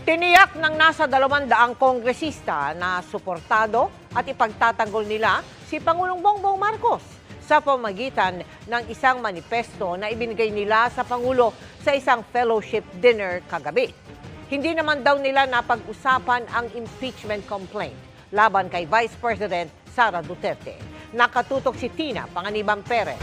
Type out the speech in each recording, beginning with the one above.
Tiniyak ng nasa 200 kongresista na suportado at ipagtatanggol nila si Pangulong Bongbong Marcos sa pamagitan ng isang manifesto na ibinigay nila sa Pangulo sa isang fellowship dinner kagabi. Hindi naman daw nila napag-usapan ang impeachment complaint laban kay Vice President Sara Duterte. Nakatutok si Tina Panganiban Perez.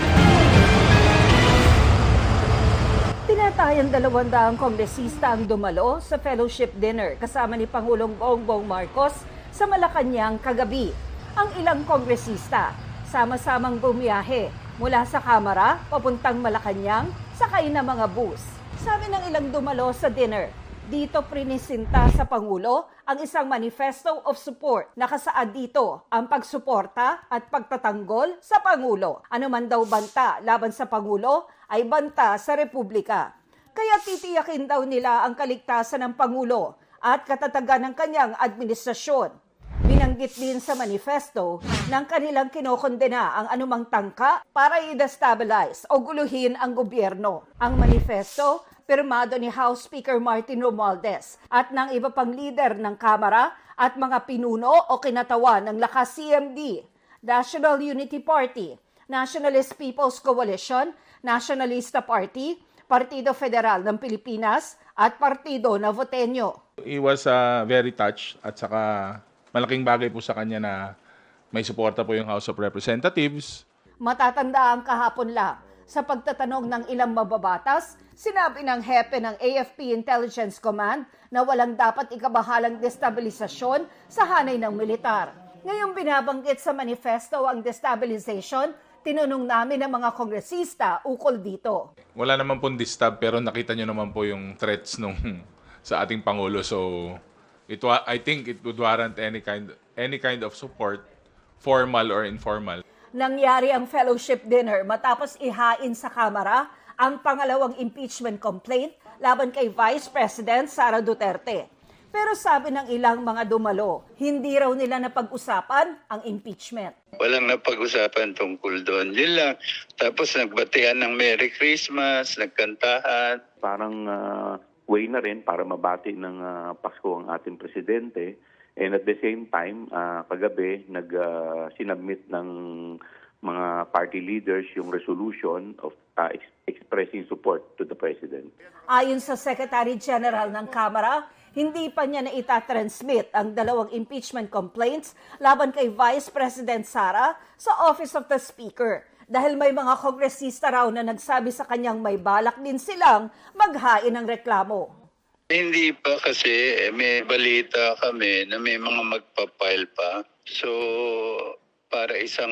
Tinatayang 200 kongresista ang dumalo sa fellowship dinner kasama ni Pangulong Bongbong Marcos sa Malacanang kagabi. Ang ilang kongresista sama-samang bumiyahe mula sa Kamara papuntang Malacanang sakay na mga bus. Sabi ng ilang dumalo sa dinner, dito prinisinta sa Pangulo ang isang manifesto of support. Nakasaad dito ang pagsuporta at pagtatanggol sa Pangulo. Ano man daw banta laban sa Pangulo ay banta sa Republika. Kaya titiyakin daw nila ang kaligtasan ng Pangulo at katatagan ng kanyang administrasyon. Binanggit din sa manifesto ng kanilang kinokondena ang anumang tangka para i-destabilize o guluhin ang gobyerno. Ang manifesto pirmado ni House Speaker Martin Romualdez at ng iba pang leader ng Kamara at mga pinuno o kinatawan ng Lakas CMD, National Unity Party, Nationalist People's Coalition, Nationalista Party, Partido Federal ng Pilipinas at Partido Navoteño. He was very touched at saka malaking bagay po sa kanya na may suporta po yung House of Representatives. Matatandaan kahapon lang sa pagtatanong ng ilang mababatas, sinabi ng hepe ng AFP Intelligence Command na walang dapat ikabahalang destabilisasyon sa hanay ng militar. Ngayong binabanggit sa manifesto ang destabilization, tinanong namin ng mga kongresista ukol dito. Wala naman pong disturb pero nakita nyo naman po yung threats sa ating Pangulo. So I think it would warrant any kind of support, formal or informal. Nangyari ang fellowship dinner matapos ihain sa Kamara ang pangalawang impeachment complaint laban kay Vice President Sara Duterte. Pero sabi ng ilang mga dumalo, hindi raw nila napag-usapan ang impeachment. Walang napag-usapan tungkol doon. Yun lang. Tapos nagbatihan ng Merry Christmas, nagkantahan. Parang way na rin para mabati ng Pasko ang ating presidente. And at the same time, kagabi, sinubmit ng mga party leaders yung resolution of expressing support to the President. Ayon sa Secretary General ng Kamara, hindi pa niya na itatransmit ang dalawang impeachment complaints laban kay Vice President Sara sa Office of the Speaker dahil may mga kongresista raw na nagsabi sa kanyang may balak din silang maghain ng reklamo. Hindi pa kasi may balita kami na may mga magpapile pa. So, para isang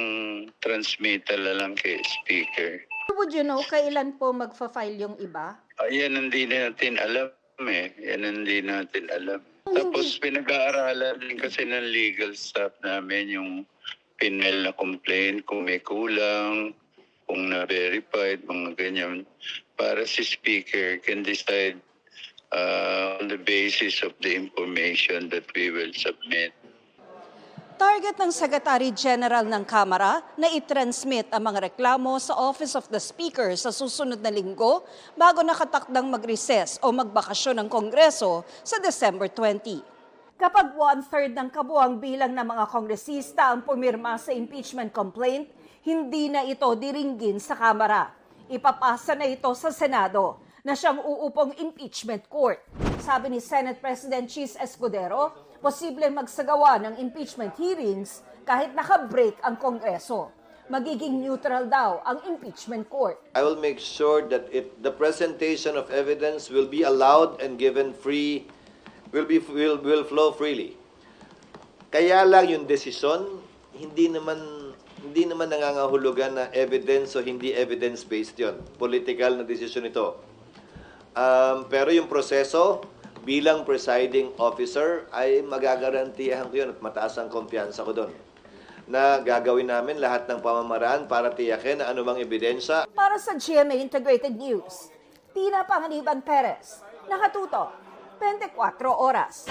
transmittal na lang kay Speaker. Would you know kailan po magfa-file yung iba? Yan hindi natin alam Yan hindi natin alam. Tapos pinag-aaralan din kasi ng legal staff namin yung pinel na complaint kung may kulang, kung na-verified, mga ganyan. Para si Speaker can decide on the basis of the information that we will submit. Target ng Secretary General ng Kamara na i-transmit ang mga reklamo sa Office of the Speaker sa susunod na linggo bago nakatakdang mag-recess o magbakasyon ng Kongreso sa December 20. Kapag 1/3 ng kabuang bilang ng mga kongresista ang pumirma sa impeachment complaint, hindi na ito diringgin sa Kamara. Ipapasa na ito sa Senado na siyang uupong impeachment court. Sabi ni Senate President Chis Escudero, posible magsagawa ng impeachment hearings kahit naka-break ang Kongreso. Magiging neutral daw ang impeachment court. I will make sure that the presentation of evidence will be allowed and given free, will flow freely. Kaya lang yung desisyon, hindi naman nangangahulugan na evidence o hindi evidence-based yon. Political na desisyon ito. Pero yung proseso, bilang presiding officer, ay magagarantiyahan ko yun at mataas ang kumpiyansa ko doon. Na gagawin namin lahat ng pamamaraan para tiyakin na anumang ebidensya. Para sa GMA Integrated News, Tina Panganiban Perez, nakatutok, 24 oras.